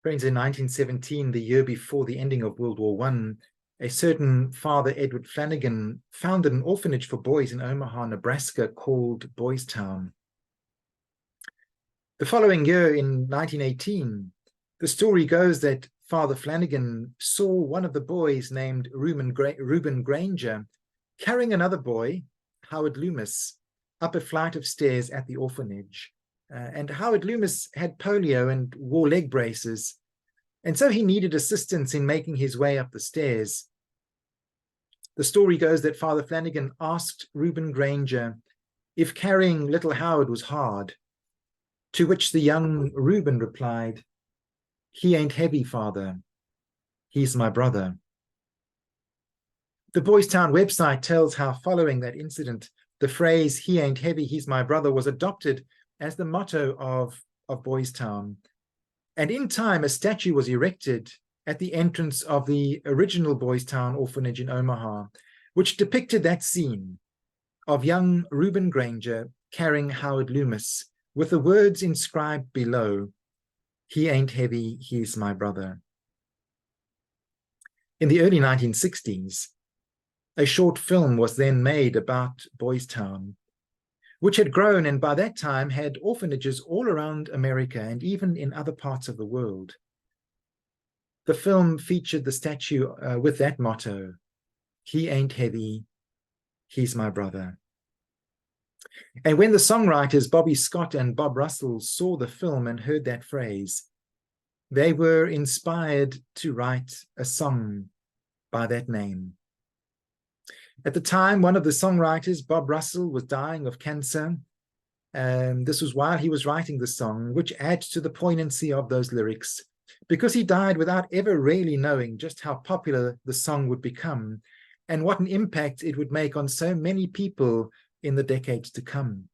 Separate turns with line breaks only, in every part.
Friends, in 1917, the year before the ending of World War I, a certain Father Edward Flanagan founded an orphanage for boys in Omaha, Nebraska called Boys Town. The following year, in 1918, the story goes that Father Flanagan saw one of the boys named Reuben Granger carrying another boy, Howard Loomis, up a flight of stairs at the orphanage. And Howard Loomis had polio and wore leg braces, and so he needed assistance in making his way up the stairs. The story goes that Father Flanagan asked Reuben Granger if carrying little Howard was hard, to which the young Reuben replied, "He ain't heavy, Father. He's my brother." The Boys Town website tells how following that incident, the phrase, "He ain't heavy, he's my brother," was adopted as the motto of Boys Town. And in time, a statue was erected at the entrance of the original Boys Town orphanage in Omaha, which depicted that scene of young Reuben Granger carrying Howard Loomis, with the words inscribed below, "He ain't heavy, he's my brother." In the early 1960s, a short film was then made about Boys Town, which had grown and by that time had orphanages all around America and even in other parts of the world. The film featured the statue with that motto, "He ain't heavy, he's my brother." And when the songwriters Bobby Scott and Bob Russell saw the film and heard that phrase, they were inspired to write a song by that name. At the time, one of the songwriters, Bob Russell, was dying of cancer. And this was while he was writing the song, which adds to the poignancy of those lyrics, because he died without ever really knowing just how popular the song would become and what an impact it would make on so many people in the decades to come.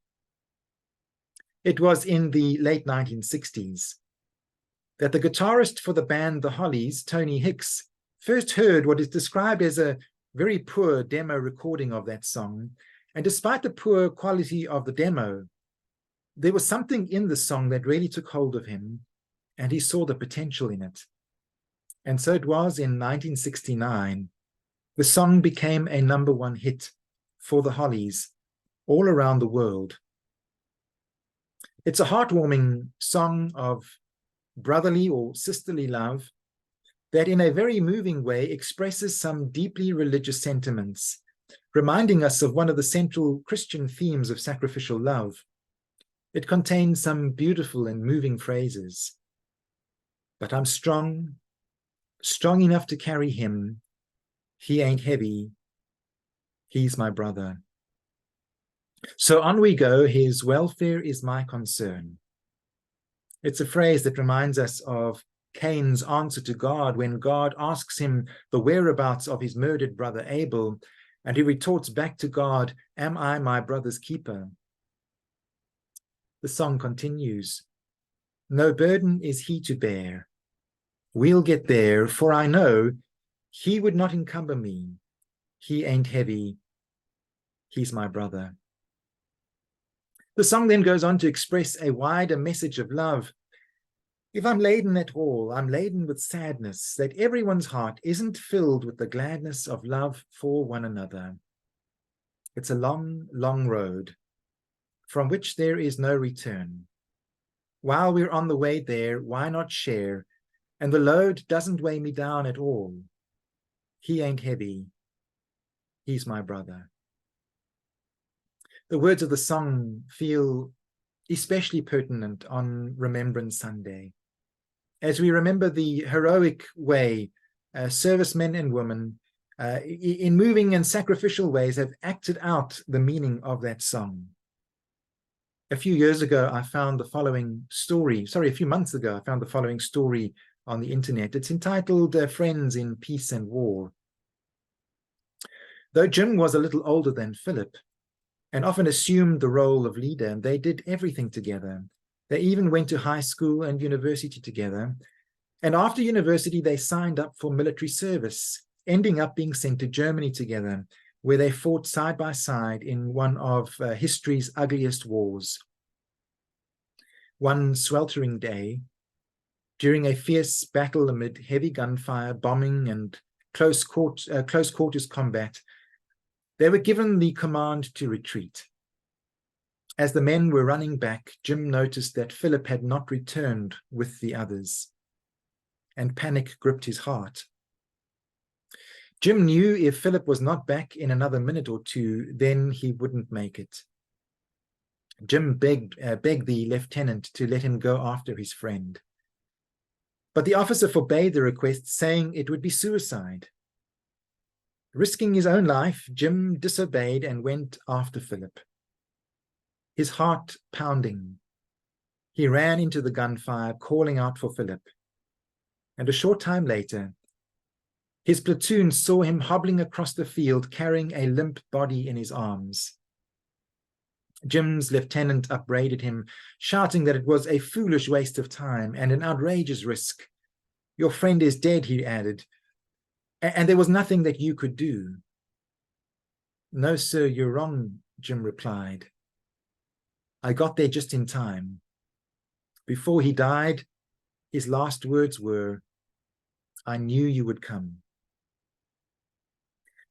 It was in the late 1960s that the guitarist for the band the Hollies, Tony Hicks, first heard what is described as a very poor demo recording of that song. And despite the poor quality of the demo, there was something in the song that really took hold of him, and he saw the potential in it. And so it was in 1969, the song became a #1 hit for the Hollies all around the world. It's a heartwarming song of brotherly or sisterly love that in a very moving way expresses some deeply religious sentiments, reminding us of one of the central Christian themes of sacrificial love. It contains some beautiful and moving phrases. But I'm strong enough to carry him. He ain't heavy, he's my brother. So on we go, his welfare is my concern. It's a phrase that reminds us of Cain's answer to God when God asks him the whereabouts of his murdered brother Abel, and he retorts back to God, "Am I my brother's keeper?" The song continues, "No burden is he to bear. We'll get there, for I know he would not encumber me. He ain't heavy, he's my brother." The song then goes on to express a wider message of love. If I'm laden at all, I'm laden with sadness that everyone's heart isn't filled with the gladness of love for one another. It's a long, long road from which there is no return. While we're on the way there, why not share? And the load doesn't weigh me down at all. He ain't heavy, he's my brother. The words of the song feel especially pertinent on Remembrance Sunday, as we remember the heroic way servicemen and women in moving and sacrificial ways have acted out the meaning of that song. A few months ago, I found the following story on the internet. It's entitled Friends in Peace and War. Though Jim was a little older than Philip and often assumed the role of leader, they did everything together. They even went to high school and university together. And after university, they signed up for military service, ending up being sent to Germany together, where they fought side by side in one of history's ugliest wars. One sweltering day, during a fierce battle amid heavy gunfire, bombing, and close quarters combat, they were given the command to retreat. As the men were running back, Jim noticed that Philip had not returned with the others, and panic gripped his heart. Jim knew if Philip was not back in another minute or two, then he wouldn't make it. Jim begged the lieutenant to let him go after his friend. But the officer forbade the request, saying it would be suicide. Risking his own life, Jim disobeyed and went after Philip. His heart pounding, he ran into the gunfire, calling out for Philip. And a short time later, his platoon saw him hobbling across the field, carrying a limp body in his arms. Jim's lieutenant upbraided him, shouting that it was a foolish waste of time and an outrageous risk. Your friend is dead, he added, and there was nothing that you could do. No, sir, you're wrong, Jim replied. I got there just in time. Before he died, his last words were, I knew you would come.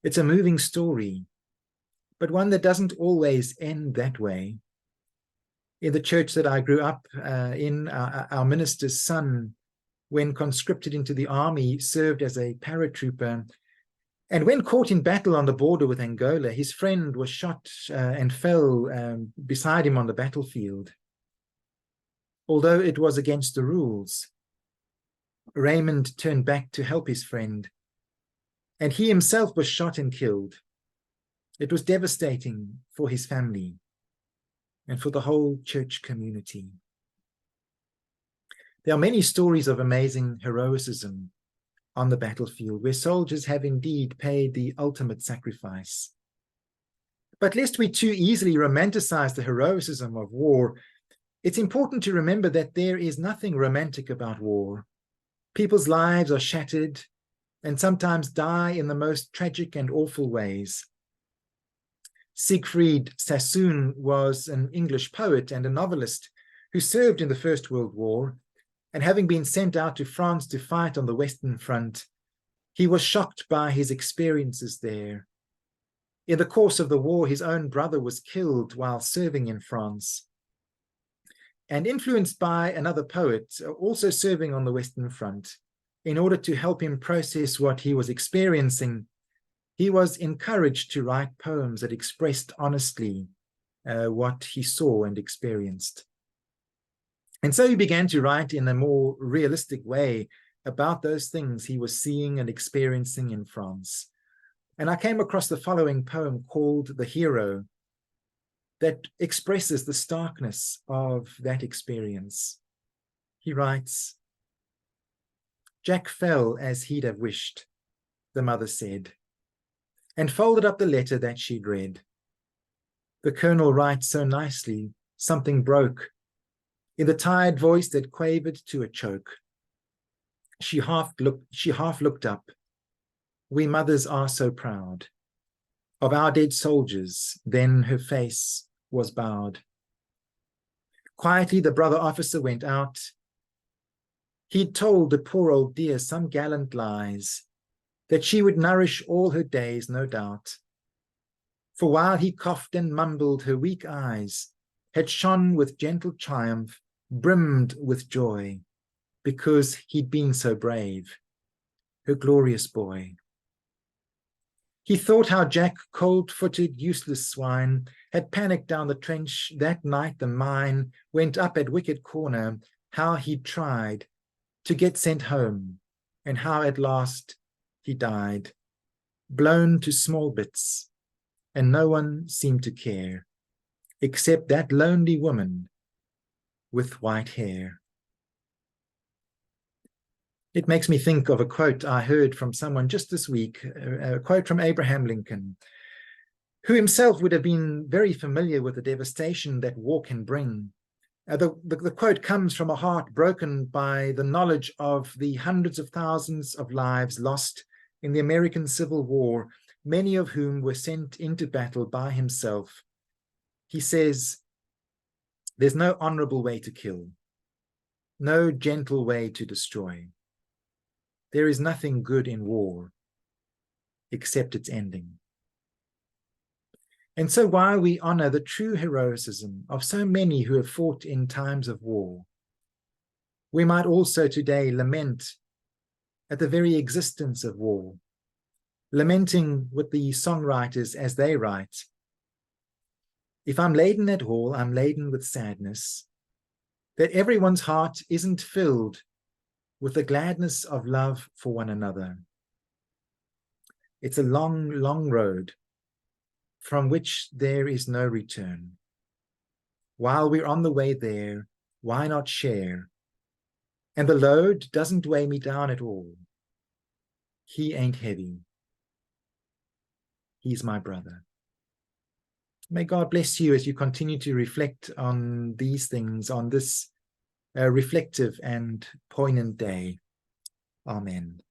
It's a moving story, but one that doesn't always end that way. In the church that I grew up in, our minister's son, when conscripted into the army, served as a paratrooper. And when caught in battle on the border with Angola, his friend was shot and fell beside him on the battlefield. Although it was against the rules, Raymond turned back to help his friend, and he himself was shot and killed. It was devastating for his family and for the whole church community. There are many stories of amazing heroism on the battlefield where soldiers have indeed paid the ultimate sacrifice. But lest we too easily romanticize the heroism of war, it's important to remember that there is nothing romantic about war. People's lives are shattered and sometimes die in the most tragic and awful ways. Siegfried Sassoon was an English poet and a novelist who served in the First World War, and having been sent out to France to fight on the Western Front, he was shocked by his experiences there. In the course of the war, his own brother was killed while serving in France. And influenced by another poet, also serving on the Western Front, in order to help him process what he was experiencing, he was encouraged to write poems that expressed honestly what he saw and experienced. And so he began to write in a more realistic way about those things he was seeing and experiencing in France. And I came across the following poem called The Hero that expresses the starkness of that experience. He writes, Jack fell as he'd have wished, the mother said, and folded up the letter that she'd read. The colonel writes so nicely, something broke in the tired voice that quavered to a choke. She half looked up. We mothers are so proud of our dead soldiers. Then her face was bowed. Quietly, the brother officer went out. He'd told the poor old dear some gallant lies, that she would nourish all her days, no doubt. For while he coughed and mumbled, her weak eyes had shone with gentle triumph, brimmed with joy, because he'd been so brave, her glorious boy. He thought how Jack, cold-footed, useless swine, had panicked down the trench that night the mine went up at Wicket Corner, how he'd tried to get sent home, and how at last he died, blown to small bits, and no one seemed to care, except that lonely woman with white hair. It makes me think of a quote I heard from someone just this week, a quote from Abraham Lincoln, who himself would have been very familiar with the devastation that war can bring. The quote comes from a heart broken by the knowledge of the hundreds of thousands of lives lost in the American Civil War, many of whom were sent into battle by himself. He says, there's no honorable way to kill. no gentle way to destroy. There is nothing good in war except its ending. And so while we honor the true heroism of so many who have fought in times of war, we might also today lament at the very existence of war, lamenting with the songwriters as they write, "If I'm laden at all, I'm laden with sadness, that everyone's heart isn't filled with the gladness of love for one another. It's a long, long road from which there is no return. While we're on the way there, why not share? And the load doesn't weigh me down at all. He ain't heavy. He's my brother." May God bless you as you continue to reflect on these things, on this reflective and poignant day. Amen.